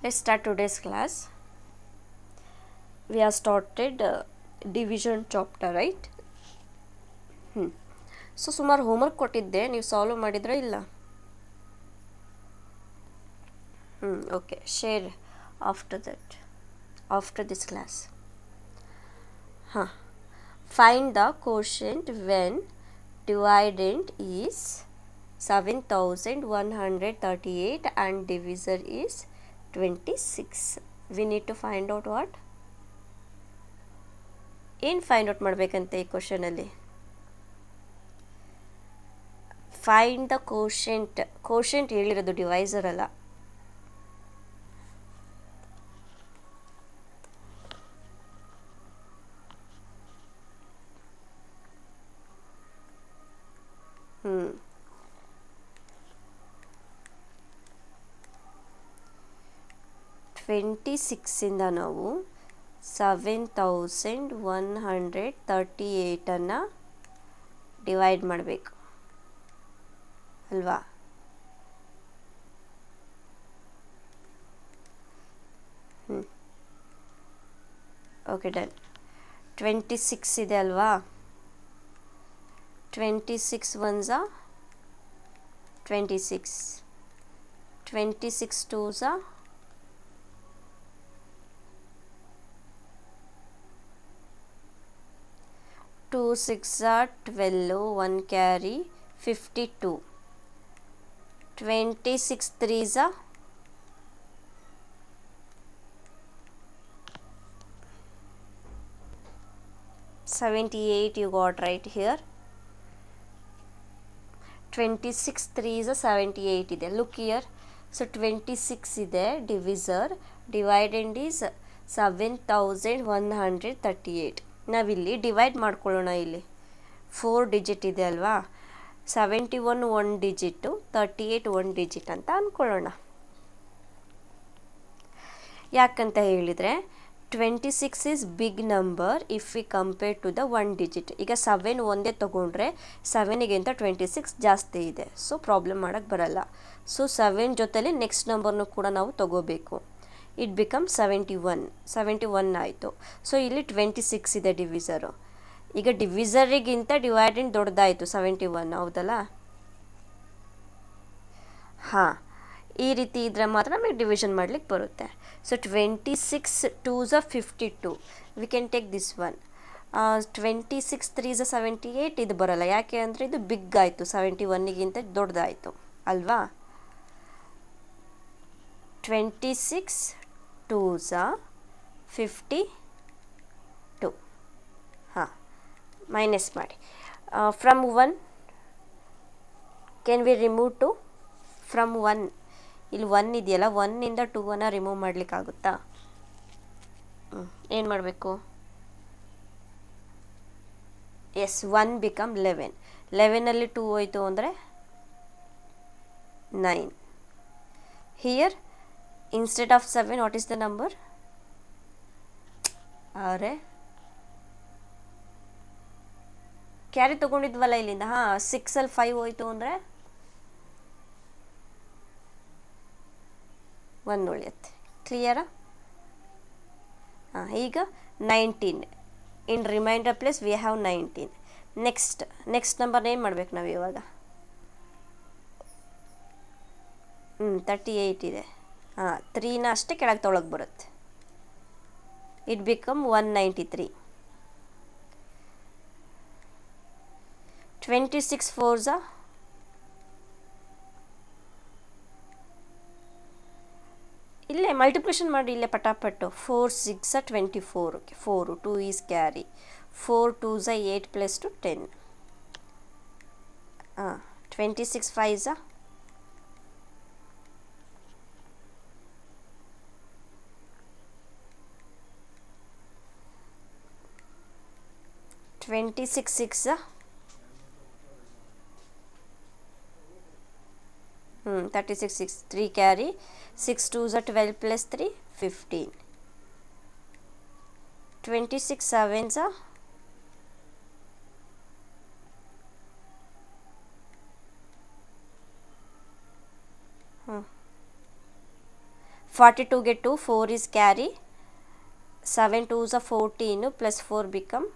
Let's start today's class. We have started division chapter, right? So ಸುಮಾರು homework ಕೊಟ್ಟಿದ್ದೆ, ನೀವು solve ಮಾಡಿದ್ರೆ ಇಲ್ಲ? Okay, share after this class. Find the quotient when dividend is 7138 and divisor is 26. We need to find out what? ಏನು find out ಮಾಡಬೇಕಂತೆ ಈ ಕ್ವಶನಲ್ಲಿ? Find the quotient ಹೇಳಿರೋದು divisor ಅಲ್ಲ. Twenty ಸಿಕ್ಸಿಂದ ನಾವು 7138 ಡಿವೈಡ್ ಮಾಡಬೇಕು ಅಲ್ವಾ? Okay, done. 26 ಇದೆ ಅಲ್ವಾ? 26 ones are 26, 26 twos are 2 6 are 12, 1 carry 52, 26 threes are 78. You got right here. 26 threes are 78 ಇದೆ. Look here. So 26 ಇದೆ divisor, dividend is 7138. ನಾವಿಲ್ಲಿ ಡಿವೈಡ್ ಮಾಡ್ಕೊಳ್ಳೋಣ. ಇಲ್ಲಿ 4 ಡಿಜಿಟ್ ಇದೆ ಅಲ್ವಾ? 71 1 ಡಿಜಿಟು, 38 1 ಡಿಜಿಟ್ ಅಂತ ಅಂದ್ಕೊಳ್ಳೋಣ. ಯಾಕಂತ ಹೇಳಿದರೆ 26 is big number if we compare to the 1 digit. ಈಗ 7 ಒಂದೇ ತೊಗೊಂಡ್ರೆ 7ಗಿಂತ 26 ಜಾಸ್ತಿ ಇದೆ, ಸೊ ಪ್ರಾಬ್ಲಮ್ ಮಾಡೋಕ್ಕೆ ಬರಲ್ಲ. ಸೊ 7 ಜೊತೆಲಿ ನೆಕ್ಸ್ಟ್ ನಂಬರ್ನು ಕೂಡ ನಾವು ತೊಗೋಬೇಕು. ಇಟ್ ಬಿಕಮ್ 71 ಆಯಿತು. ಸೊ ಇಲ್ಲಿ 26 ಇದೆ ಡಿವಿಸರು. ಈಗ ಡಿವಿಸರಿಗಿಂತ ಡಿವೈಡೆಂಡ್ ದೊಡ್ಡದಾಯಿತು 71, ಹೌದಲ್ಲ? ಈ ರೀತಿ ಇದ್ದರೆ ಮಾತ್ರ ನಮಗೆ ಡಿವಿಷನ್ ಮಾಡಲಿಕ್ಕೆ ಬರುತ್ತೆ. So 26 2s are 52. We can take this one. 26 3s are 78. ಇದು ಬರೋಲ್ಲ, ಯಾಕೆ ಅಂದರೆ ಇದು ಬಿಗ್ ಆಯಿತು, 71ಗಿಂತ ದೊಡ್ಡದಾಯಿತು ಅಲ್ವಾ? 26 2s are 52. ಮೈನಸ್ ಮಾಡಿ. From 1 can we remove 2? From 1 ಇಲ್ಲಿ 1 ಇದೆಯಲ್ಲ, 1ಇಂದ 2 ರಿಮೂವ್ ಮಾಡಲಿಕ್ಕಾಗುತ್ತಾ? ಏನು ಮಾಡಬೇಕು? S, 1 become 11. 11ಅಲ್ಲಿ 2 ಹೋಯಿತು ಅಂದರೆ 9. Here instead of 7 what is the number? ಅರೆ, ಕ್ಯಾರಿ ತೊಗೊಂಡಿದ್ವಲ್ಲ ಇಲ್ಲಿಂದ. 6ಅಲ್ಲಿ 5 ಹೋಯಿತು ಅಂದರೆ 1 ಉಳಿಯುತ್ತೆ. ಕ್ಲಿಯರಾ? ಈಗ 19 in reminder place we have 19. Next ನಂಬರ್ನ ಏನು ಮಾಡ್ಬೇಕು ನಾವು ಇವಾಗ? 38 ಇದೆ. 3ನ ಅಷ್ಟೇ ಕೆಳಗೆ ತೊಳಗೆ ಬರುತ್ತೆ. It become 193. 26 4s are ಇಲ್ಲೇ ಮಲ್ಟಿಪ್ಲಿಕೇಶನ್ ಮಾಡಿ, ಇಲ್ಲೇ ಪಟಾಪಟ್ಟು. 4 6 are 24. Okay, 4 2 is carry. 4 2s are 8 plus 2 10. 26 5s are 26 6 are 36 6 3 carry. 6 2s are 12 plus 3 15. 26 7s are 15 42 2, 4 is carry, 7 2s are 14 plus 4 become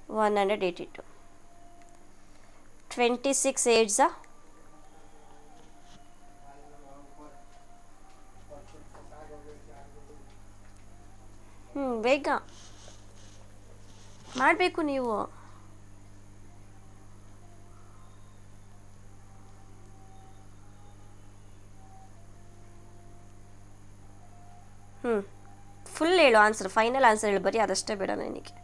182. 26 8s are ಬೇಗ ಮಾಡಬೇಕು ನೀವು. ಫುಲ್ ಹೇಳು ಆನ್ಸರ್, ಫೈನಲ್ ಆನ್ಸರ್ ಹೇಳು, ಬರೀ ಅದಷ್ಟೇ ಬೇಡ ನನಗೆ.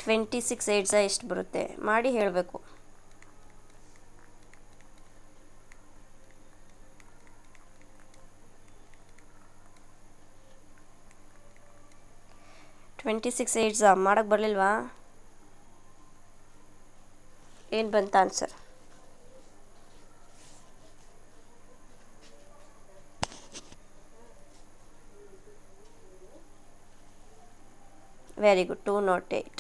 26 8s ಎಷ್ಟು ಬರುತ್ತೆ ಮಾಡಿ ಹೇಳಬೇಕು. ಟ್ವೆಂಟಿ 8s ಮಾಡೋಕ್ಕೆ ಬರಲಿಲ್ವಾ? ಏನು ಬಂತ ಆನ್ಸರ್? Very good, 208.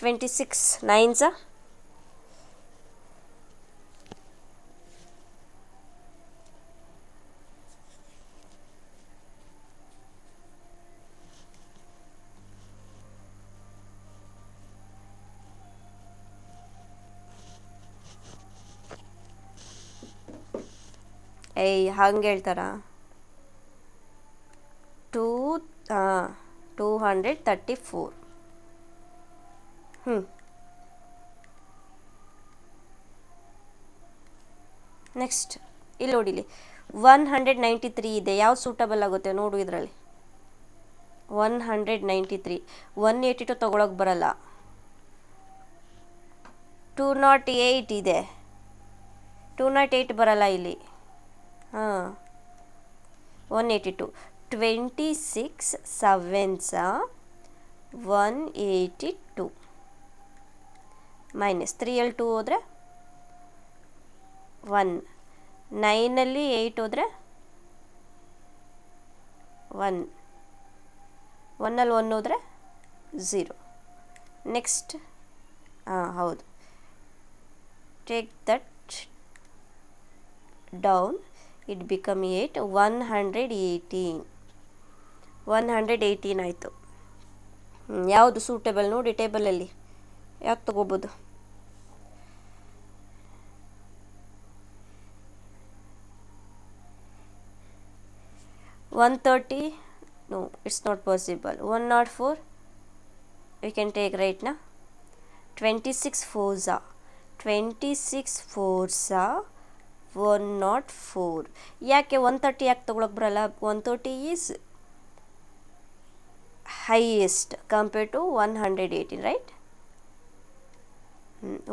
26 9s ಹಂಗೆ ಹೇಳ್ತಾರಾ? 234. ನೆಕ್ಸ್ಟ್ ಇಲ್ಲಿ ನೋಡಿಲಿ 193 ಇದೆ, ಯಾವ್ದು ಸೂಟಬಲ್ ಆಗುತ್ತೆ ನೋಡು ಇದರಲ್ಲಿ. 193 182 ತೊಗೊಳಕ್ಕೆ ಬರಲ್ಲ. 208 ಇದೆ, 208 ಬರಲ್ಲ ಇಲ್ಲಿ. 182. 26 7s 182 ಮೈನಸ್ 3 2 ಹೋದರೆ 1, 9 8 ಹೋದರೆ 1, 1 1 ಹೋದರೆ 0. ನೆಕ್ಸ್ಟ್ ಹೌದು, take that down, it become 8. 118 ಆಯಿತು. ಯಾವುದು ಸೂಟೇಬಲ್ ನೋಡಿ ಟೇಬಲಲ್ಲಿ ಯಾವ್ದು ತೊಗೋಬೋದು? $130, no, it's not possible. 104 we can take right now. 26 4s 104. ಯಾಕೆ 130 ಯಾಕೆ ತೊಗೊಳಕ್ಕೆ ಬರಲ್ಲ? 130 is highest compared to 118, right?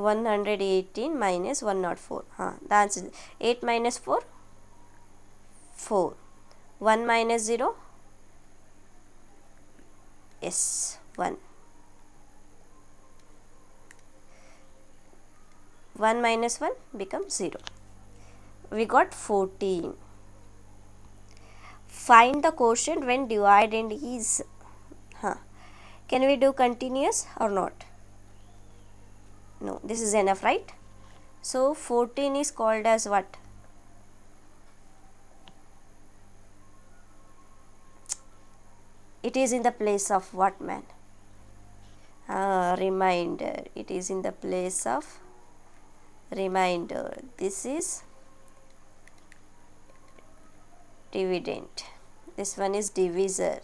118 minus 104. The answer is 8 minus 4 4. 1 minus 0, yes, 1. 1 minus 1 becomes 0. We got 14. Find the quotient when dividend is. Can we do continuous or not? No, this is enough, right? So 14 is called as what? It is in the place of what, man? Remainder. It is in the place of remainder. This is dividend. This one is divisor.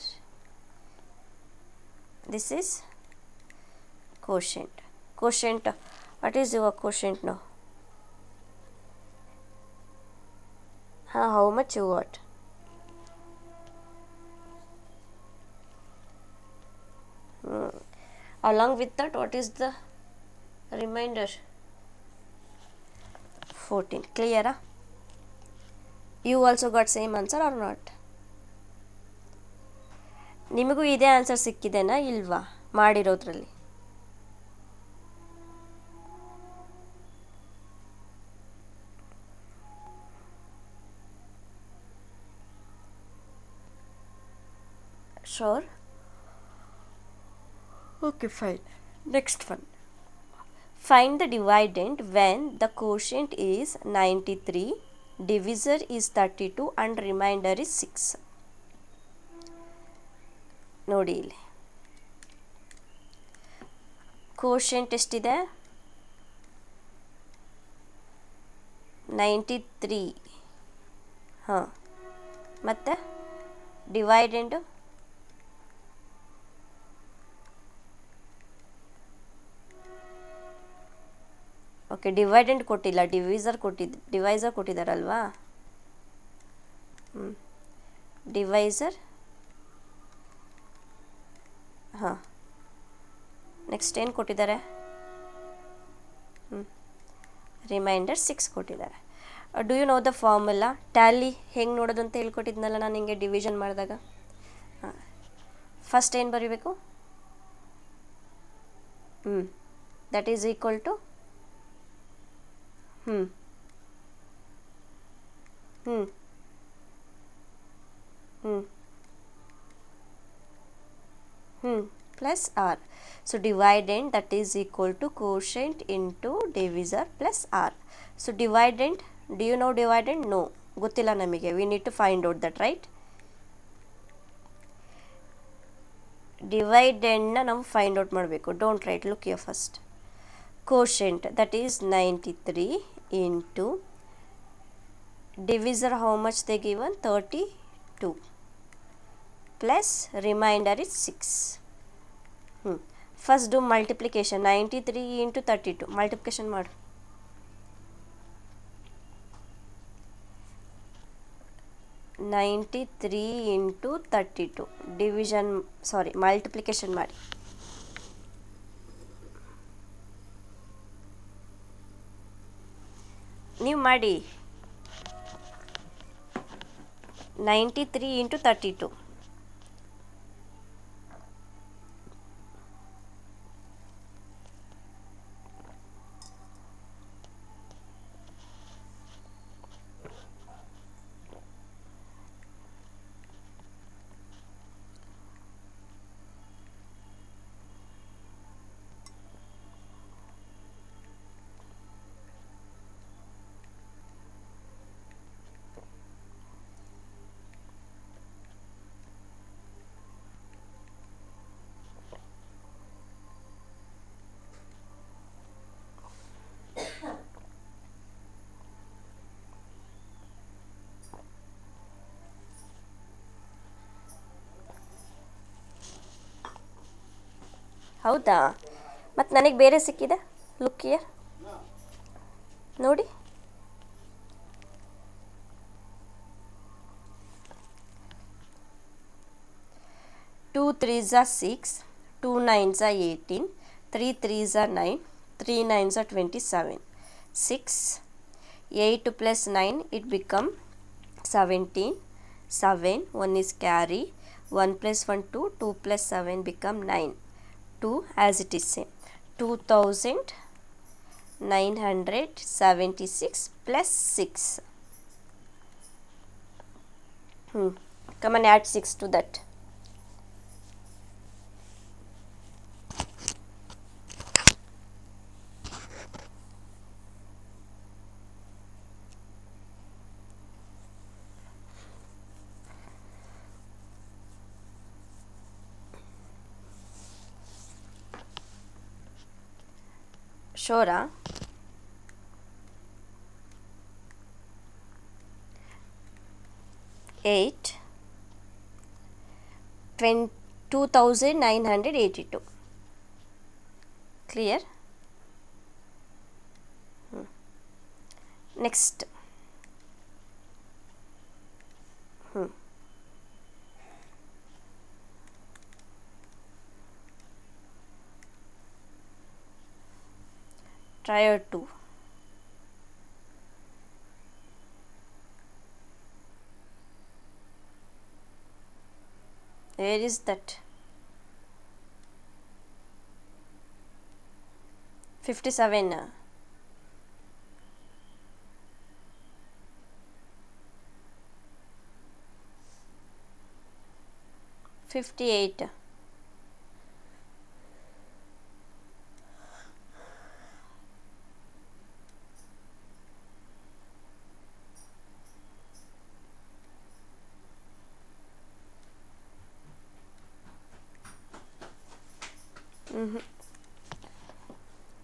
This is quotient. Quotient, what is your quotient now? How much you got? Along with that, what is the remainder? 14. Clear? You also got same answer or not? ನಿಮಗೂ ಇದೇ answer ಸಿಕ್ಕಿದೆನಾ ಇಲ್ವಾ ಮಾಡಿರೋದ್ರಲ್ಲಿ? Sure? Okay, fine. Next one. Find the dividend when the quotient is 93, divisor is 32 and remainder is 6. ನೋಡಿ ಇಲ್ಲಿ quotient ಎಷ್ಟಿದೆ 93 ಹಾಂ ಮತ್ತು dividend okay dividend ಕೊಟ್ಟಿಲ್ಲ divisor ಕೊಟ್ಟಿದ್ದಾರಲ್ವಾ ಡಿವೈಸರ್ ಹಾಂ ನೆಕ್ಸ್ಟ್ ಏನು ಕೊಟ್ಟಿದ್ದಾರೆ ರಿಮೈಂಡರ್ 6 ಕೊಟ್ಟಿದ್ದಾರೆ. Do you know the formula tally ಹೆಂಗೆ ನೋಡೋದು ಅಂತ ಹೇಳ್ಕೊಟ್ಟಿದ್ನಲ್ಲ ನಾನು ಹಿಂಗೆ ಡಿವಿಷನ್ ಮಾಡಿದಾಗ. ಫಸ್ಟ್ ಏನು ಬರೀಬೇಕು that is equal to plus r. So dividend that is equal to quotient into divisor plus r. So dividend, do you know dividend? No, ಗೊತ್ತಿಲ್ಲ ನಮಗೆ. We need to find out that, right? ಡಿವೈಡೆಂಡ್ನ ನಾವು find out ಮಾಡಬೇಕು. Don't right, look here first. Quotient that is 93 into divisor, how much they given? 32 plus remainder is 6. First do multiplication. 93 into 32 multiplication ಮಾಡು. (93 into 32) division multiplication ಮಾಡಿ. ನೀವು ಮಾಡಿ 93 into 32. ಹೌದಾ, ಮತ್ತು ನನಗೆ ಬೇರೆ ಸಿಕ್ಕಿದೆ. ಲುಕ್ ಹಿಯರ್, ನೋಡಿ. Two threes R 6, 2 9s are 18, 3 3s are 9, 3 9s are 27, 6, 8 plus 9 it become 17, 7, 1 is carry, 1 plus 1 2, 2 plus 7 become 9, 2 as it is same. 2976 plus 6. Come and add 6 to that. Sure. 8 2982. Clear? Next. Try 2. Where is that? 57. 58.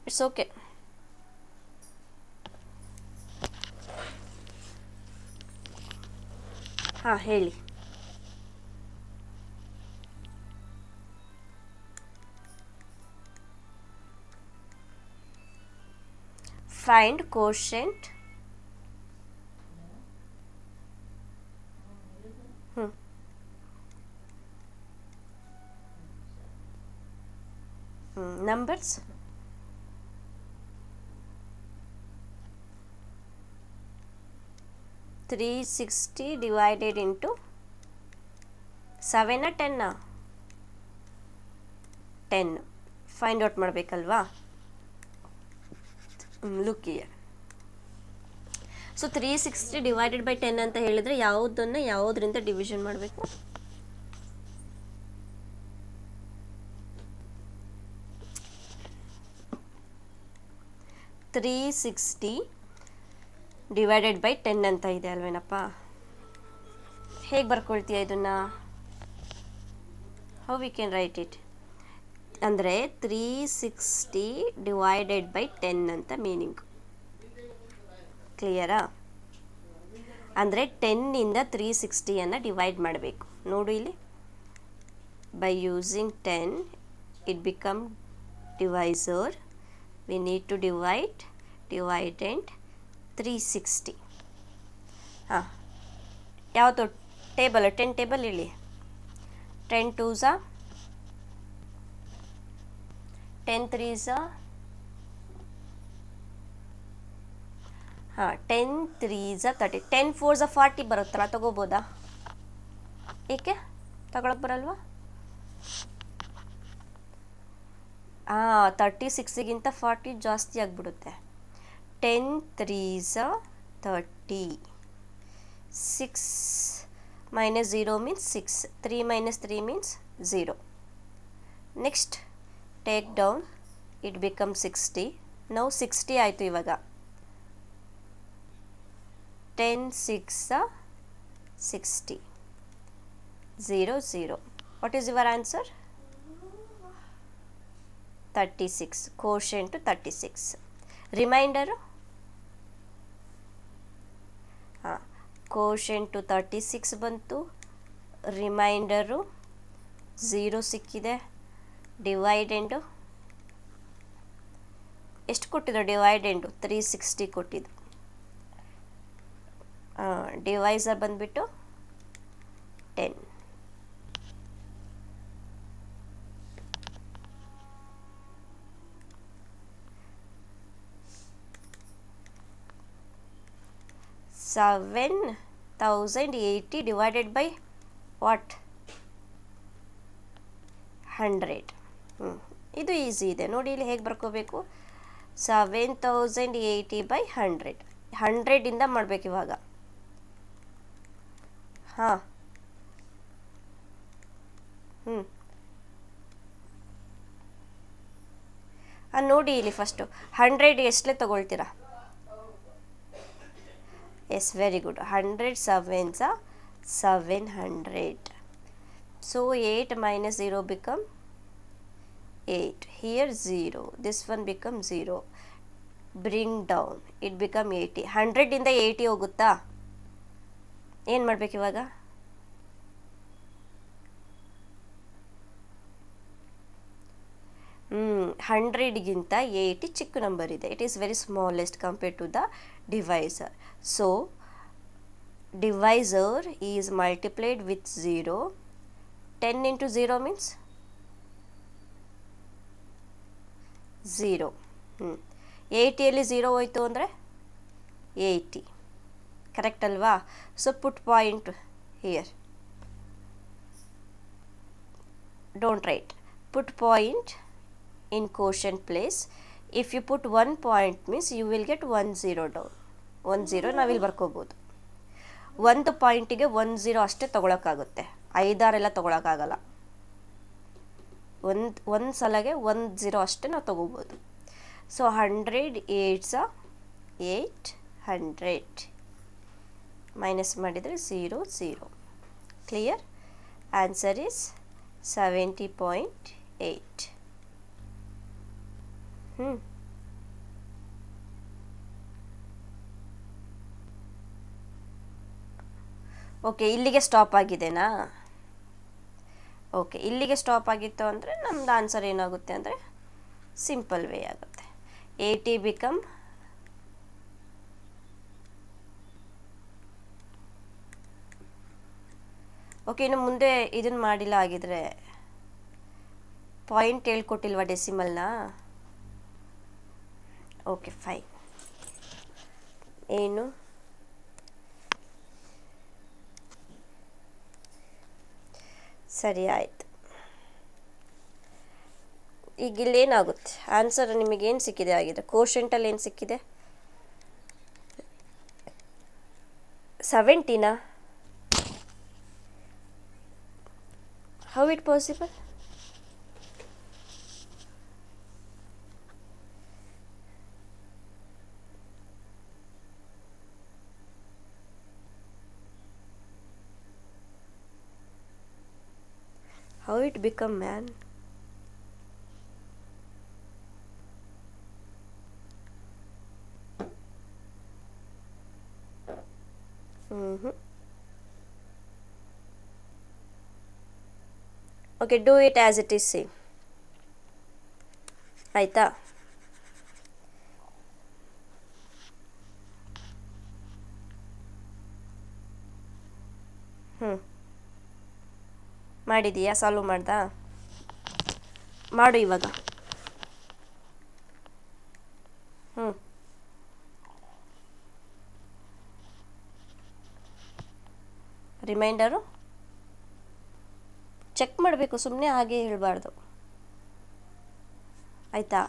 It's okay. ಹಾಂ ಹೇಳಿ. Find quotient. Numbers. $360 divided into 7 10 10. Find out ಮಾಡಬೇಕಲ್ವಾ? Look here. So 360 divided by 10 ಅಂತ ಹೇಳಿದರೆ ಯಾವುದನ್ನು ಯಾವುದರಿಂದ division ಮಾಡಬೇಕು? 360 divided by 10 ಅಂತ ಇದೆ ಅಲ್ವೇನಪ್ಪ? ಹೇಗೆ ಬರ್ಕೊಳ್ತೀಯ ಇದನ್ನು? How we can write it? ಅಂದರೆ 360 ಡಿವೈಡೆಡ್ ಬೈ 10 ಅಂತ ಮೀನಿಂಗ್. ಕ್ಲಿಯರಾ? ಅಂದರೆ 10ಇಂದ 360ಯನ್ನು ಡಿವೈಡ್ ಮಾಡಬೇಕು. ನೋಡು ಇಲ್ಲಿ, by using 10 it become divisor. We need to divide and 360. ಹಾಂ, ಯಾವುದು ಟೇಬಲ್? 10 ಟೇಬಲ್ ಇಲ್ಲಿ. 10 2s 10 3s ಹಾಂ 10 3s 30. 10 4s 40 ಬರುತ್ತಲ್ಲ, ತಗೋಬೋದಾ? ಏಕೆ ತಗೊಳಕ್ಕೆ ಬರಲ್ವಾ? 36ಗಿಂತ 40 ಜಾಸ್ತಿ ಆಗಿಬಿಡುತ್ತೆ. 10 3s 30. 6 minus 0 means 6. 3 minus 3 means 0. Next, take down. It becomes 60. Now 60 ಆಯಿತು ಇವಾಗ. 10 6 60. 0 0. What is your answer? 36. Quotient to 36. Remainder? ಹಾಂ, quotient to 36 ಬಂತು. ರಿಮೈಂಡರು 0 ಸಿಕ್ಕಿದೆ. ಡಿವೈಡೆಂಡು ಎಷ್ಟು ಕೊಟ್ಟಿದ್ದು? ಡಿವೈಡೆಂಡು 360 ಕೊಟ್ಟಿದ್ದು. ಡಿವೈಸರ್ ಬಂದುಬಿಟ್ಟು 10. $7,080 divided by what? 100. ಇದು ಈಸಿ ಇದೆ ನೋಡಿ. ಇಲ್ಲಿ ಹೇಗೆ ಬರ್ಕೋಬೇಕು? 7080 by 100. 100ಇಂದ ಮಾಡಬೇಕು ಇವಾಗ. ಹಾಂ, ನೋಡಿ ಇಲ್ಲಿ ಫಸ್ಟು 100 ಎಷ್ಟಲೇ ತಗೊಳ್ತೀರಾ? Yes, very good. 100 7s 700. So 8 minus 0 become 8. Here 0. This one become 0. Bring down. It become 80. 100ಇಂದ 80 ಹೋಗುತ್ತಾ? ಏನು ಮಾಡಬೇಕು ಇವಾಗ? ಹಂಡ್ರೆಡ್ಗಿಂತ 80 ಚಿಕ್ಕ ನಂಬರ್ ಇದೆ. It is very smallest compared to the divisor. So divisor is multiplied with 0. 10 into 0 means 0. 80ಯಲ್ಲಿ 0 ಹೋಯ್ತು ಅಂದರೆ 80. Correct ಅಲ್ವಾ? So put point here. Don't write. Put point in quotient place. If you put 1 point means you will get 1 0 down. 1 0 ನಾವಿಲ್ಲಿ ಬರ್ಕೋಬೋದು. ಒಂದು ಪಾಯಿಂಟಿಗೆ 1 0 ಅಷ್ಟೇ ತೊಗೊಳಕ್ಕಾಗುತ್ತೆ. 5 6 ಎಲ್ಲ ತೊಗೊಳಕ್ಕಾಗಲ್ಲ. ಒಂದು ಸಲಗೆ 1 0 ಅಷ್ಟೇ ನಾವು ತೊಗೋಬೋದು. ಸೊ 100 8s 800 ಮೈನಸ್ ಮಾಡಿದರೆ 0 0. ಕ್ಲಿಯರ್? Answer is 70.8. ಹ್ಞೂ ಓಕೆ, ಇಲ್ಲಿಗೆ ಸ್ಟಾಪ್ ಆಗಿದೆನಾ? ಓಕೆ, ಇಲ್ಲಿಗೆ ಸ್ಟಾಪ್ ಆಗಿತ್ತು ಅಂದರೆ ನಮ್ದು ಆನ್ಸರ್ ಏನಾಗುತ್ತೆ ಅಂದರೆ ಸಿಂಪಲ್ ವೇ ಆಗುತ್ತೆ. 80 ಬಿಕಮ್ ಓಕೆ. ಇನ್ನು ಮುಂದೆ ಇದನ್ನು ಮಾಡಿಲ್ಲ ಆಗಿದ್ರೆ ಪಾಯಿಂಟ್ ಹೇಳ್ಕೊಟ್ಟಿಲ್ವಾ ಡೆಸಿಮಲ್ನ? Okay fine. ಏನು ಸರಿ ಆಯಿತು. ಈಗ ಇಲ್ಲೇನಾಗುತ್ತೆ ಆನ್ಸರ್ ನಿಮಗೇನು ಸಿಕ್ಕಿದೆ ಆಗಿದೆ? ಕೋಶೆಂಟಲ್ಲಿ ಏನು ಸಿಕ್ಕಿದೆ? 70ನಾ? How it possible? How it become man? Okay, do it as it is same. ಆಯ್ತಾ? ಮಾಡಿದೀಯಾ? ಸಾಲ್ವ್ ಮಾಡ್ದಾ? ಮಾಡು ಇವಾಗ. ರಿಮೈಂಡರು ಚೆಕ್ ಮಾಡಬೇಕು, ಸುಮ್ಮನೆ ಹಾಗೆ ಹೇಳಬಾರ್ದು ಆಯಿತಾ?